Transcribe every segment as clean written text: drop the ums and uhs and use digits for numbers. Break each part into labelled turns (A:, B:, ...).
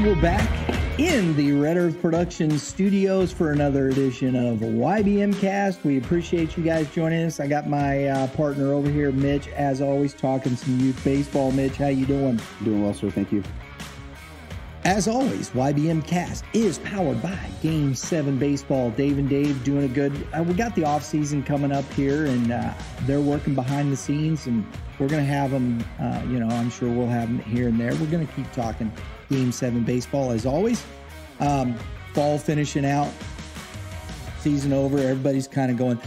A: And we're back in the Red Earth Productions studios for another edition of YBMcast. We appreciate you guys joining us. I got my partner over here, Mitch, as always, talking some youth baseball. Mitch, how you doing?
B: Doing well, sir. Thank you.
A: As always, YBMcast is powered by Game 7 Baseball. Dave and Dave doing a good. We got the off season coming up here, and they're working behind the scenes, and we're going to have them, I'm sure we'll have them here and there. We're going to keep talking Game 7 Baseball as always. Fall finishing out, season over. Everybody's kind of going,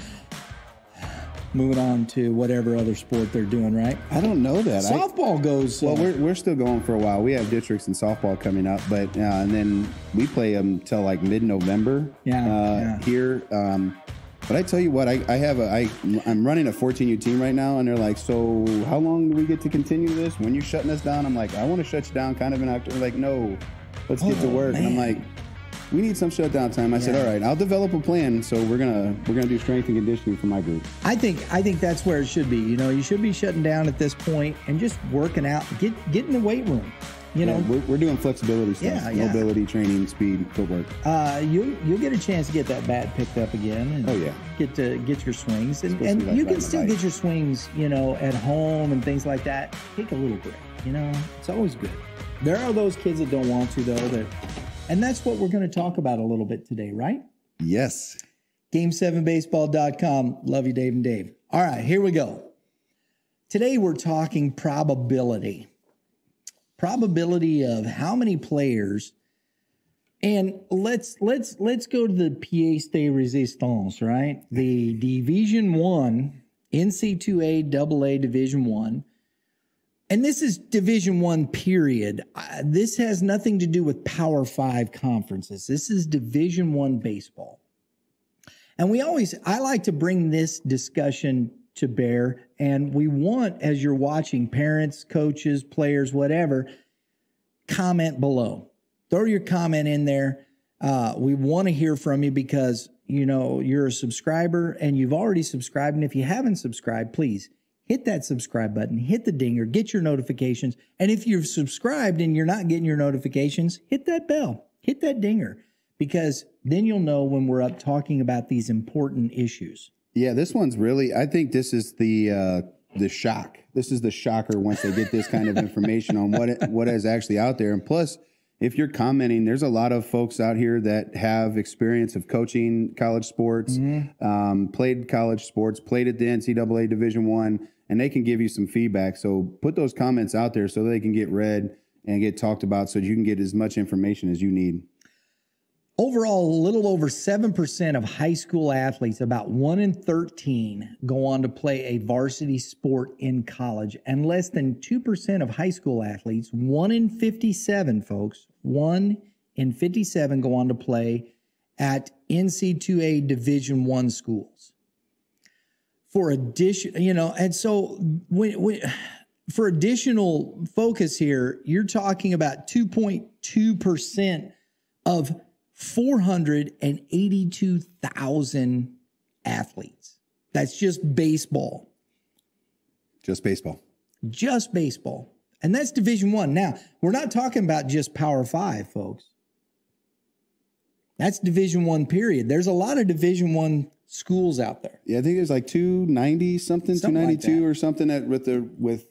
A: moving on to whatever other sport they're doing, right?
B: I don't know that.
A: Softball goes.
B: Well, we're still going for a while. We have districts in softball coming up, but and then we play them till like mid-November. Here. But I tell you what, I'm running a 14U team right now, and they're like, so how long do we get to continue this? When you're shutting us down, I'm like, I want to shut you down kind of in October. Like, no, let's get to work.
A: Man.
B: And I'm like, we need some shutdown time. I said, all right, I'll develop a plan. So we're gonna do strength and conditioning for my group.
A: I think that's where it should be. You should be shutting down at this point and just working out. Get in the weight room.
B: We're doing flexibility stuff, mobility training, speed, footwork.
A: You'll get a chance to get that bat picked up again. And get your swings, and you can still get your swings. At home and things like that. Take a little break. It's always good. There are those kids that don't want to though. And that's what we're going to talk about a little bit today, right?
B: Yes.
A: Game7baseball.com. Love you, Dave and Dave. All right, here we go. Today we're talking probability. Probability of how many players. And let's go to the pièce de résistance, right? The Division I, NC2A, AA Division I. And this is Division I, period. This has nothing to do with Power 5 conferences. This is Division I baseball. And I like to bring this discussion to bear. And we want, as you're watching, parents, coaches, players, whatever, comment below. Throw your comment in there. We want to hear from you because, you're a subscriber and you've already subscribed. And if you haven't subscribed, please hit that subscribe button, hit the dinger, get your notifications. And if you've subscribed and you're not getting your notifications, hit that bell, hit that dinger, because then you'll know when we're up talking about these important issues.
B: Yeah, this one's really, I think this is the shock. This is the shocker once they get this kind of information on what is actually out there. And plus, if you're commenting, there's a lot of folks out here that have experience of coaching college sports, played college sports, played at the NCAA Division I, and they can give you some feedback. So put those comments out there so they can get read and get talked about so you can get as much information as you need.
A: Overall, a little over 7% of high school athletes, about 1 in 13, go on to play a varsity sport in college. And less than 2% of high school athletes, 1 in 57, folks, 1 in 57 go on to play at NC2A Division I schools. For addition, and so for additional focus here, you're talking about 2.2% of 482,000 athletes. That's just baseball.
B: Just baseball.
A: Just baseball. And that's Division I. Now, we're not talking about just Power 5, folks. That's Division I, period. There's a lot of Division I schools out there.
B: Yeah, I think there's like 290 something 292
A: like
B: or something with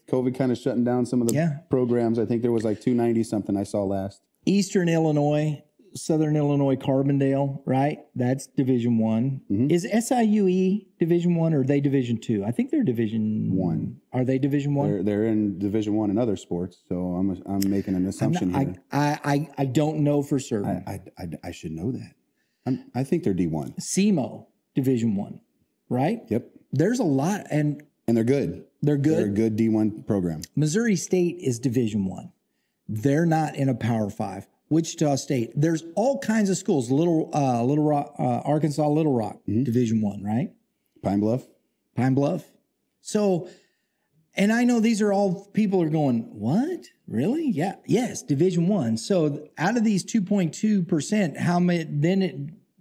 B: COVID kind of shutting down some of the programs. I think there was like 290 something I saw last.
A: Eastern Illinois, Southern Illinois, Carbondale, right? That's Division I. Is SIUE Division I or are they Division II? I think they're Division I. Are they Division I?
B: They're in Division I in other sports, so I'm making an assumption here.
A: I don't know for certain.
B: I should know that. I think they're D1.
A: SEMO Division I, right?
B: Yep.
A: There's a lot, and
B: they're good.
A: They're good.
B: They're a good D1 program.
A: Missouri State is Division I. They're not in a Power 5. Wichita State. There's all kinds of schools. Little Rock, Arkansas, Little Rock, Division I, right?
B: Pine Bluff.
A: So, and I know these are all people are going, what? Really? Yeah. Yes, Division I. So out of these 2.2%, how many?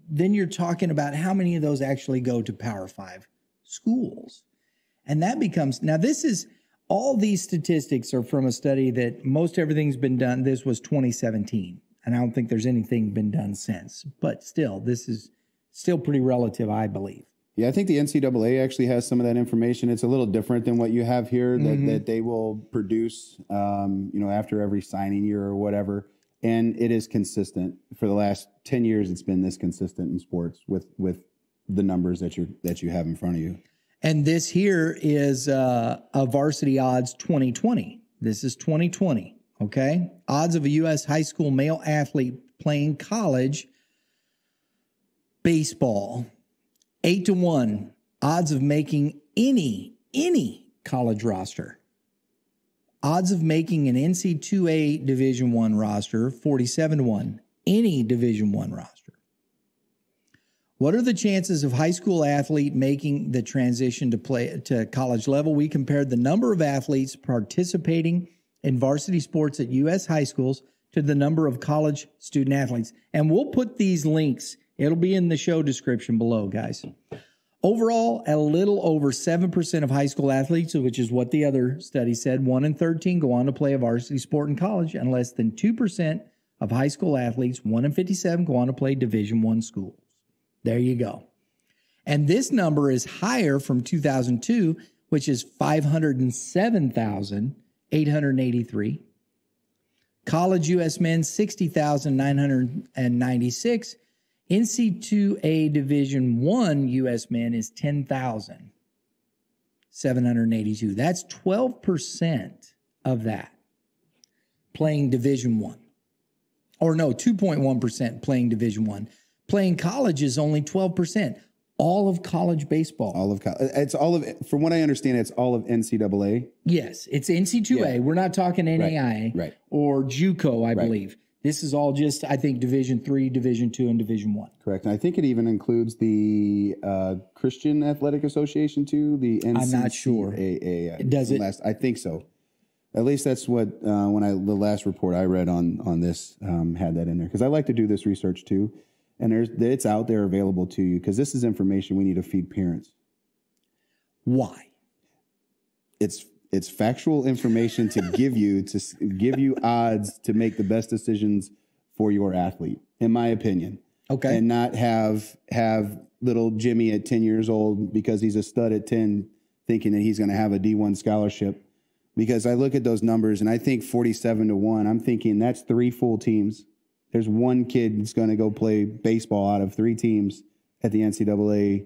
A: Then you're talking about how many of those actually go to Power 5 schools, and that becomes now. This is. All these statistics are from a study that most everything's been done. This was 2017. And I don't think there's anything been done since. But still, this is still pretty relative, I believe.
B: Yeah, I think the NCAA actually has some of that information. It's a little different than what you have here that they will produce, after every signing year or whatever. And it is consistent. For the last 10 years, it's been this consistent in sports with the numbers that you have in front of you.
A: And this here is a Varsity Odds 2020. This is 2020, okay? Odds of a U.S. high school male athlete playing college baseball. 8-1 odds of making any college roster. Odds of making an NC2A Division I roster, 47-1. Any Division I roster. What are the chances of high school athlete making the transition to play to college level? We compared the number of athletes participating in varsity sports at U.S. high schools to the number of college student athletes. And we'll put these links. It'll be in the show description below, guys. Overall, a little over 7% of high school athletes, which is what the other study said, 1 in 13 go on to play a varsity sport in college, and less than 2% of high school athletes, 1 in 57, go on to play Division I schools. There you go. And this number is higher from 2002, which is 507,883. College U.S. men, 60,996. NC2A Division I U.S. men is 10,782. That's 12% of that playing Division I. Or no, 2.1% playing Division I. Playing college is only 12%. All of college baseball. From what I understand, it's all of NCAA. Yes, it's NC2A. Yeah. We're not talking NAIA or JUCO, I believe. This is all just, I think, Division III, Division II, and Division I.
B: Correct. And I think it even includes the Christian Athletic Association, too, the NCAA.
A: I'm not sure. Does it?
B: I think so. At least that's what, the last report I read on this had that in there. Because I like to do this research, too. And it's out there available to you because this is information we need to feed parents.
A: Why?
B: It's factual information to give you odds to make the best decisions for your athlete, in my opinion.
A: Okay.
B: And not have little Jimmy at 10 years old because he's a stud at 10 thinking that he's going to have a D1 scholarship. Because I look at those numbers and I think 47-1, I'm thinking that's 3 full teams. There's one kid that's going to go play baseball out of 3 teams at the NCAA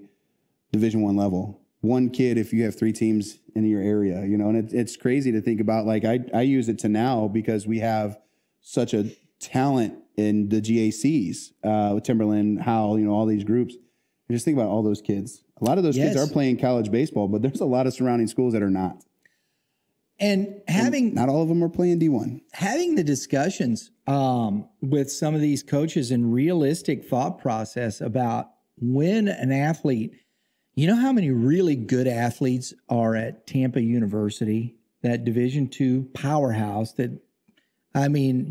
B: Division I level. One kid if you have 3 teams in your area, and it's crazy to think about. Like I use it to now because we have such a talent in the GACs, with Timberland, Howell, all these groups. You just think about all those kids. A lot of those kids are playing college baseball, but there's a lot of surrounding schools that are not.
A: And
B: not all of them are playing D1.
A: Having the discussions with some of these coaches and realistic thought process about when an athlete, you know how many really good athletes are at Tampa University, that Division II powerhouse that,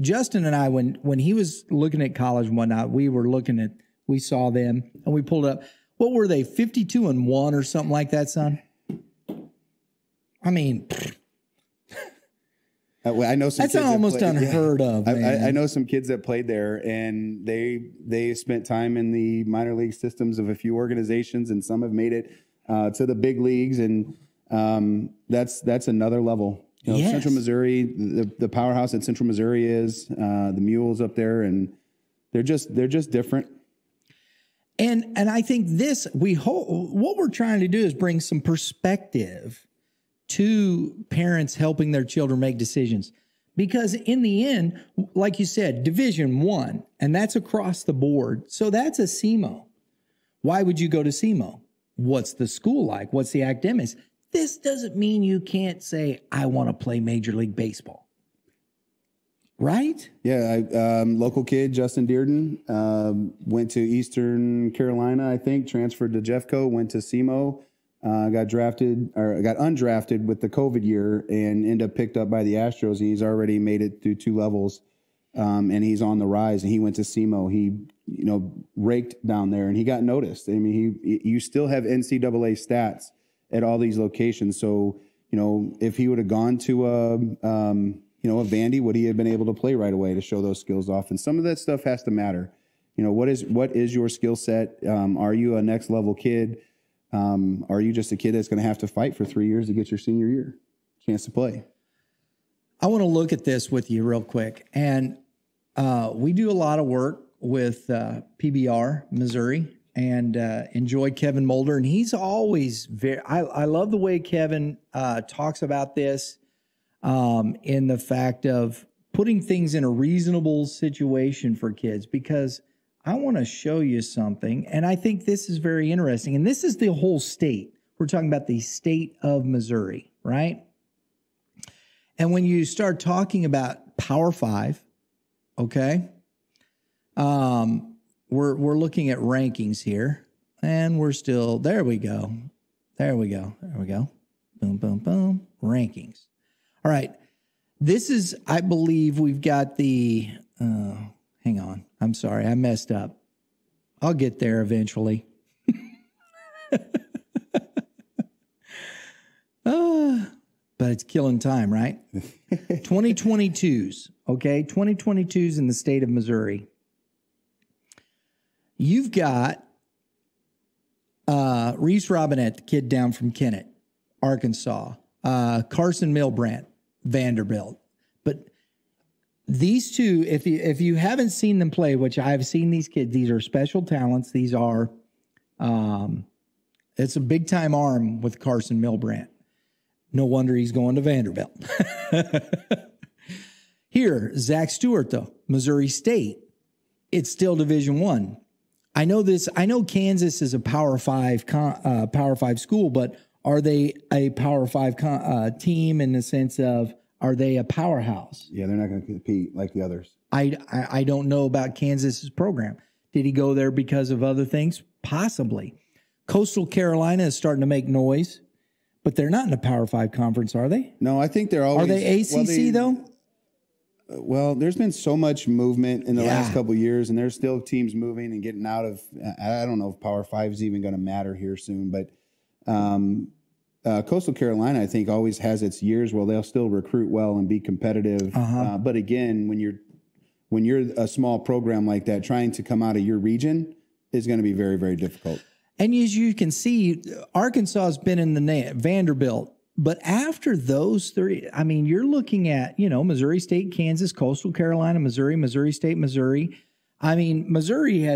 A: Justin and I, when he was looking at college and whatnot, we saw them and we pulled up. What were they, 52-1 or something like that, son?
B: I know some.
A: That's almost unheard of.
B: I know some kids that played there, and they spent time in the minor league systems of a few organizations, and some have made it to the big leagues, and that's another level. Central Missouri, the powerhouse that Central Missouri is, the Mules up there, and they're just different.
A: And I think what we're trying to do is bring some perspective to parents helping their children make decisions. Because in the end, like you said, Division I, and that's across the board. So that's a SEMO. Why would you go to SEMO? What's the school like? What's the academics? This doesn't mean you can't say, I want to play Major League Baseball. Right?
B: Yeah. Local kid, Justin Dearden, went to Eastern Carolina, I think, transferred to Jeffco, went to SEMO. Got undrafted with the COVID year and ended up picked up by the Astros. And he's already made it through 2 levels, and he's on the rise. And he went to SEMO. He, raked down there, and he got noticed. You still have NCAA stats at all these locations. So, if he would have gone to a Vandy, would he have been able to play right away to show those skills off? And some of that stuff has to matter. What is your skill set? Are you a next level kid? Are you just a kid that's going to have to fight for 3 years to get your senior year chance to play?
A: I want to look at this with you real quick. And we do a lot of work with PBR, Missouri, and enjoy Kevin Mulder. And he's always I love the way Kevin talks about this in the fact of putting things in a reasonable situation for kids, because I want to show you something. And I think this is very interesting. And this is the whole state. We're talking about the state of Missouri, right? And when you start talking about Power 5, okay, we're looking at rankings here, and we're still, there we go. Boom, boom, boom, rankings. All right, this is, I believe we've got the, hang on, I'm sorry, I messed up. I'll get there eventually. But it's killing time, right? 2022s, okay? 2022s in the state of Missouri. You've got Reese Robinette, the kid down from Kennett, Arkansas. Carson Milbrandt, Vanderbilt. But these two, if you haven't seen them play, which I've seen these kids, these are special talents. These are, it's a big-time arm with Carson Milbrandt. No wonder he's going to Vanderbilt. Here, Zach Stewart, though, Missouri State. It's still Division I. I know this. I know Kansas is a Power 5 school, but are they a Power 5 team in the sense of, are they a powerhouse?
B: Yeah, they're not going to compete like the others.
A: I don't know about Kansas's program. Did he go there because of other things? Possibly. Coastal Carolina is starting to make noise. But they're not in a Power 5 conference, are they?
B: No, I think they're always...
A: Are they ACC, though?
B: Well, there's been so much movement in the last couple of years, and there's still teams moving and getting out of... I don't know if Power 5 is even going to matter here soon, but Coastal Carolina, I think, always has its years where they'll still recruit well and be competitive. But again, when you're a small program like that, trying to come out of your region is going to be very, very difficult.
A: And as you can see, Arkansas has been in the Vanderbilt. But after those three, I mean, you're looking at, Missouri State, Kansas, Coastal Carolina, Missouri, Missouri State, Missouri. I mean, Missouri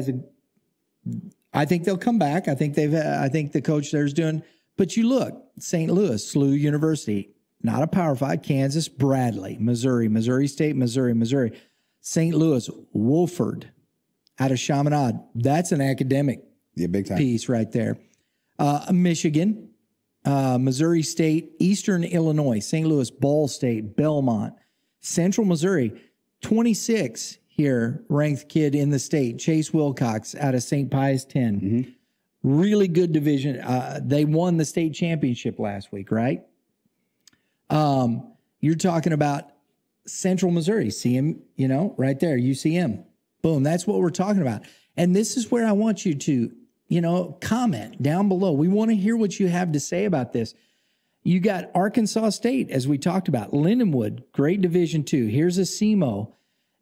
A: I think they'll come back. I think the coach there's doing, but you look, St. Louis, SLU University, not a Power 5, Kansas, Bradley, Missouri, Missouri State, Missouri. St. Louis, Wolford out of Chaminade. That's an academic
B: big time
A: piece right there. Michigan, Missouri State, Eastern Illinois, St. Louis, Ball State, Belmont, Central Missouri, 26 here, ranked kid in the state, Chase Wilcox out of St. Pius X. Mm-hmm. Really good division. They won the state championship last week, right? You're talking about Central Missouri. See him, right there, UCM. Boom, that's what we're talking about. And this is where I want you to, comment down below. We want to hear what you have to say about this. You got Arkansas State, as we talked about. Lindenwood, great Division II. Here's a SEMO.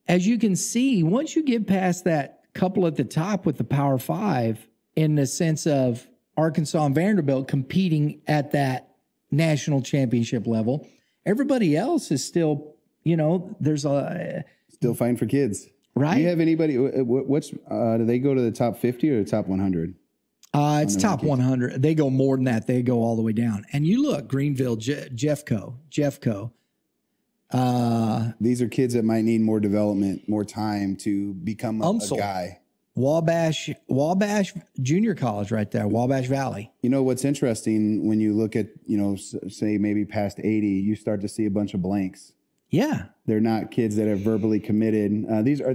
A: As you can see, once you get past that couple at the top with the Power 5, in the sense of Arkansas and Vanderbilt competing at that national championship level, everybody else is still, there's
B: still fighting for kids.
A: Right.
B: Do you have anybody? Do they go to the top 50 or the top 100?
A: It's top 100. They go more than that. They go all the way down. And you look, Greenville, Jeffco.
B: These are kids that might need more development, more time to become a guy.
A: Wabash Junior College right there, Wabash Valley.
B: What's interesting when you look at, say maybe past 80, you start to see a bunch of blanks.
A: Yeah.
B: They're not kids that are verbally committed. These are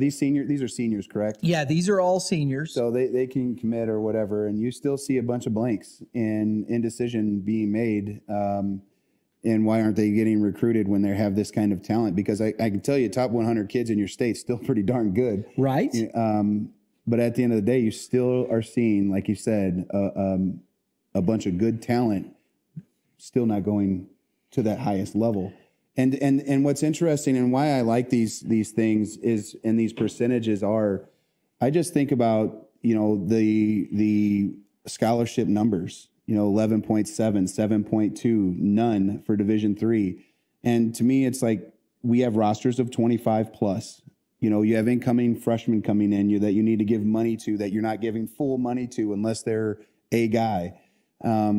B: seniors, correct?
A: Yeah, these are all seniors.
B: So they can commit or whatever, and you still see a bunch of blanks and indecision being made. And why aren't they getting recruited when they have this kind of talent? Because I can tell you, top 100 kids in your state's still pretty darn good.
A: Right.
B: But at the end of the day, you still are seeing, like you said, a bunch of good talent still not going to that highest level. And what's interesting and why I like these things is, and these percentages are, I just think about, the scholarship numbers, 11.7, 7.2, none for Division III. And to me, it's like we have rosters of 25 plus. You have incoming freshmen coming in that you need to give money to, that you're not giving full money to unless they're a guy. How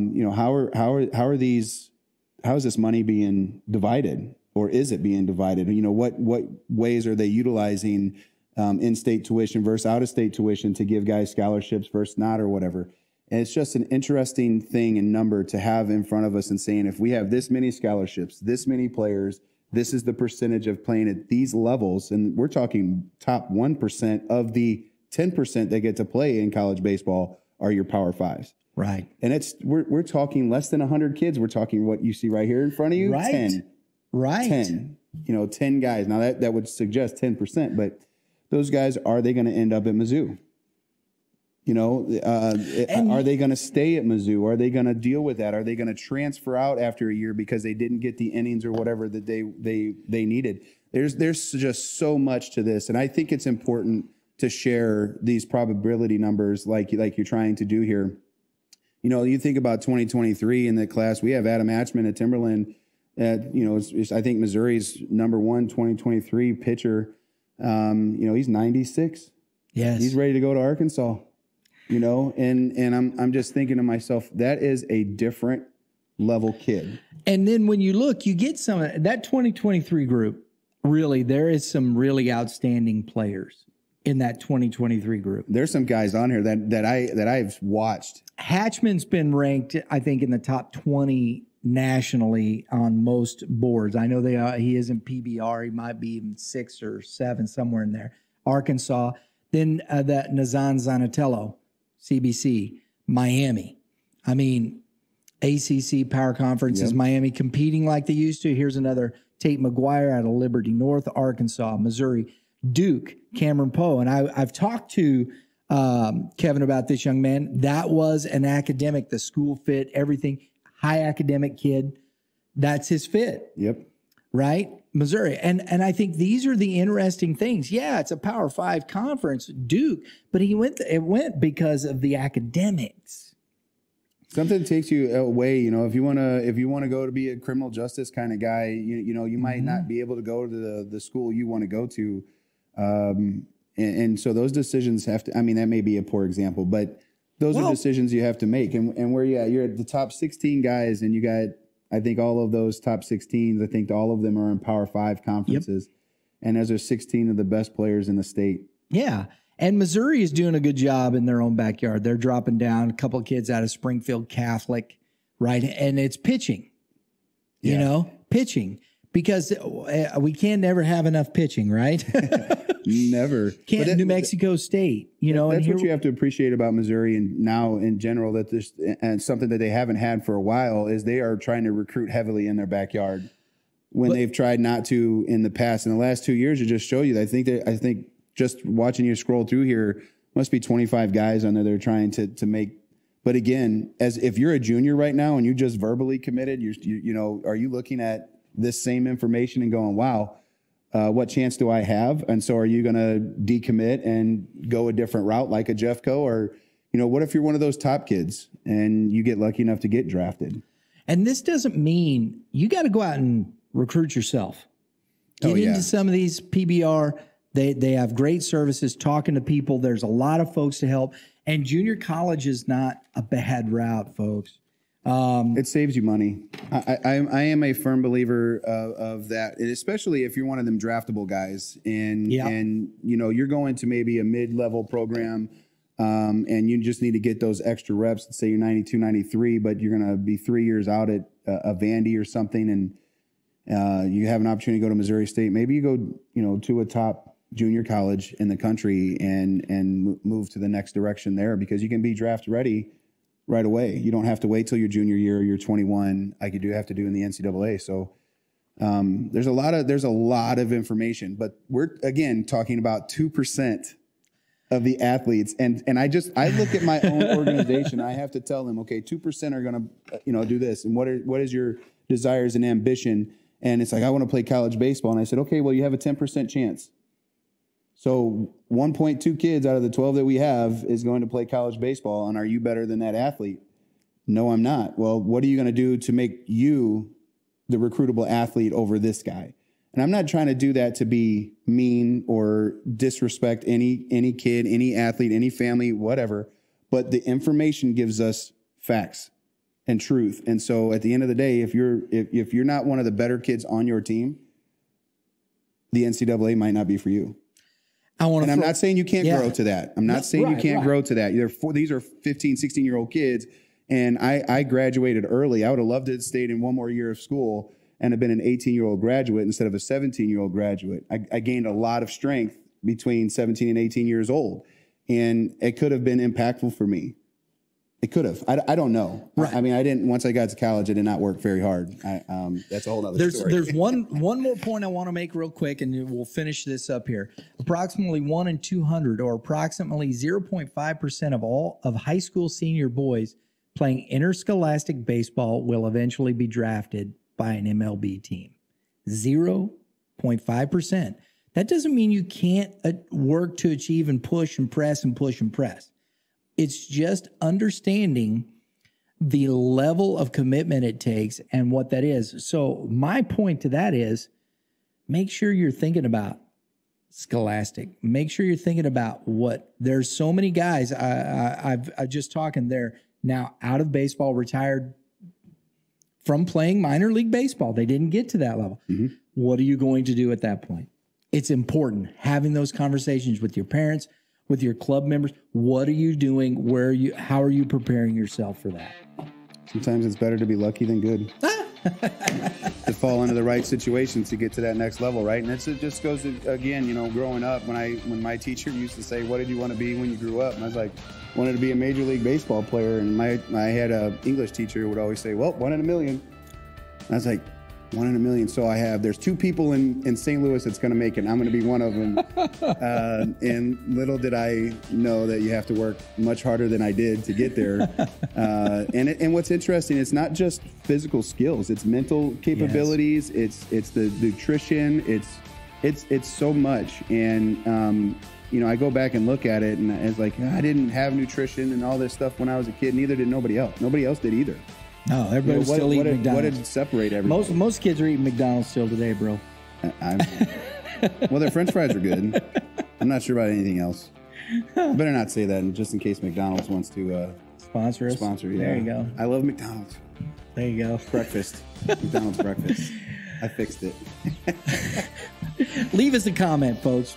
B: is this money being divided, or is it being divided? What ways are they utilizing in-state tuition versus out-of-state tuition to give guys scholarships versus not, or whatever? And it's just an interesting thing and number to have in front of us and saying, if we have this many scholarships, this many players, this is the percentage of playing at these levels. And we're talking top 1% of the 10% that get to play in college baseball are your Power Fives.
A: Right.
B: And we're talking less than 100 kids. We're talking what you see right here in front of you.
A: Right.
B: 10.
A: Right.
B: 10. 10 guys. Now that would suggest 10%, but those guys, are they going to end up at Mizzou? Are they going to stay at Mizzou? Are they going to deal with that? Are they going to transfer out after a year because they didn't get the innings or whatever that they needed? There's just so much to this, and I think it's important to share these probability numbers like you're trying to do here. You think about 2023 in the class, we have Adam Atchman at Timberland. I think Missouri's number one 2023 pitcher. He's 96.
A: Yes,
B: he's ready to go to Arkansas. And I'm just thinking to myself, that is a different level kid.
A: And then when you look, you get some of that 2023 group. Really, there is some really outstanding players in that 2023 group.
B: There's some guys on here that I've watched.
A: Hatchman's been ranked, I think, in the top 20 nationally on most boards. I know he isn't PBR. He might be even 6 or 7, somewhere in there. Arkansas. Then that Nazan Zanatello, CBC, Miami. I mean, ACC Power Conference is Miami competing like they used to. Here's another Tate McGuire out of Liberty North, Arkansas, Missouri, Duke, Cameron Poe. And I've talked to Kevin about this young man. That was an academic, the school fit, everything, high academic kid. That's his fit.
B: Yep.
A: Right? Missouri. And I think these are the interesting things. Yeah, it's a Power 5 conference, Duke, but it went because of the academics.
B: Something takes you away, if you want to go to be a criminal justice kind of guy, you might not be able to go to the school you want to go to. And so those decisions have to, that may be a poor example, but those are decisions you have to make. And where you're at the top 16 guys, and you got, I think all of those top 16s, I think all of them are in Power 5 conferences. Yep. And those are 16 of the best players in the state.
A: Yeah. And Missouri is doing a good job in their own backyard. They're dropping down a couple of kids out of Springfield Catholic, right? And it's pitching, pitching. Because we can never have enough pitching, right?
B: Never.
A: Can't New Mexico State,
B: That's what you have to appreciate about Missouri, and now in general, that this, and something that they haven't had for a while, is they are trying to recruit heavily in their backyard when they've tried not to in the past. In the last 2 years, to just show you, I think just watching you scroll through here, must be 25 guys on there they're trying to make. But again, as if you're a junior right now and you just verbally committed, are you looking at this same information and going, wow, what chance do I have? And so are you going to decommit and go a different route like a Jeffco? Or, what if you're one of those top kids and you get lucky enough to get drafted?
A: And this doesn't mean you got to go out and recruit yourself. Get into some of these PBR. They have great services, talking to people. There's a lot of folks to help. And junior college is not a bad route, folks.
B: It saves you money. I am a firm believer of that, and especially if you're one of them draftable guys, and you're going to maybe a mid-level program, and you just need to get those extra reps. Let's say you're 92, 93, but you're going to be 3 years out at a Vandy or something, and you have an opportunity to go to Missouri State. Maybe you go to a top junior college in the country and move to the next direction there, because you can be draft ready right away. You don't have to wait till your junior year or you're 21, like you do have to do in the NCAA. So there's a lot of information, but we're again talking about 2% of the athletes. And I look at my own organization. I have to tell them, okay, 2% are going to, do this. And what is your desires and ambition? And it's like, I want to play college baseball. And I said, okay, well, you have a 10% chance. So 1.2 kids out of the 12 that we have is going to play college baseball. And are you better than that athlete? No, I'm not. Well, what are you going to do to make you the recruitable athlete over this guy? And I'm not trying to do that to be mean or disrespect any kid, any athlete, any family, whatever. But the information gives us facts and truth. And so at the end of the day, if you're not one of the better kids on your team, the NCAA might not be for you. And I'm not saying you can't grow to that. I'm not saying you can't grow to that. These are 15, 16-year-old kids. And I graduated early. I would have loved to have stayed in one more year of school and have been an 18-year-old graduate instead of a 17-year-old graduate. I gained a lot of strength between 17 and 18 years old. And it could have been impactful for me. It could have. I don't know. Right. I mean, once I got to college, I did not work very hard. That's a whole other story.
A: There's one more point I want to make real quick, and we'll finish this up here. Approximately 1 in 200, or approximately 0.5% of high school senior boys playing interscholastic baseball will eventually be drafted by an MLB team. 0.5%. That doesn't mean you can't work to achieve and push and press and push and press. It's just understanding the level of commitment it takes and what that is. So my point to that is, make sure you're thinking about scholastic. Make sure you're thinking about what there's so many guys. I've just talking there now out of baseball, retired from playing minor league baseball. They didn't get to that level. Mm-hmm. What are you going to do at that point? It's important having those conversations with your parents, with your club members. What are you doing? Where are you? How are you preparing yourself for that?
B: Sometimes it's better to be lucky than good. To fall into the right situations to get to that next level, right? And it just goes to, again, growing up, when my teacher used to say, "What did you want to be when you grew up?" And I was like, wanted to be a Major League Baseball player. And I had an English teacher who would always say, "Well, 1 in a million." And I was like, 1 in a million. So there's 2 people in St. Louis that's going to make it. And I'm going to be one of them. And little did I know that you have to work much harder than I did to get there. And what's interesting, it's not just physical skills, it's mental capabilities. Yes. It's the nutrition. It's so much. And, I go back and look at it and it's like, I didn't have nutrition and all this stuff when I was a kid. Neither did nobody else. Nobody else did either.
A: No, everybody's still eating McDonald's.
B: What did separate everybody?
A: Most kids are eating McDonald's still today, bro.
B: Well, their French fries are good. I'm not sure about anything else. I better not say that, just in case McDonald's wants to
A: sponsor us.
B: Sponsor, yeah.
A: There you go.
B: I love McDonald's.
A: There you go.
B: Breakfast. McDonald's breakfast. I fixed it.
A: Leave us a comment, folks.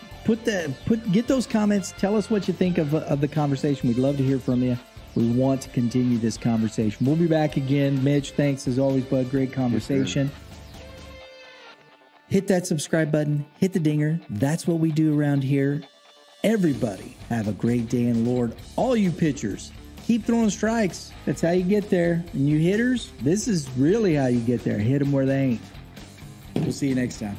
A: Get those comments. Tell us what you think of the conversation. We'd love to hear from you. We want to continue this conversation. We'll be back again. Mitch, thanks as always, bud. Great conversation. Yes, hit that subscribe button. Hit the dinger. That's what we do around here. Everybody have a great day in the Lord. All you pitchers, keep throwing strikes. That's how you get there. And you hitters, this is really how you get there. Hit them where they ain't. We'll see you next time.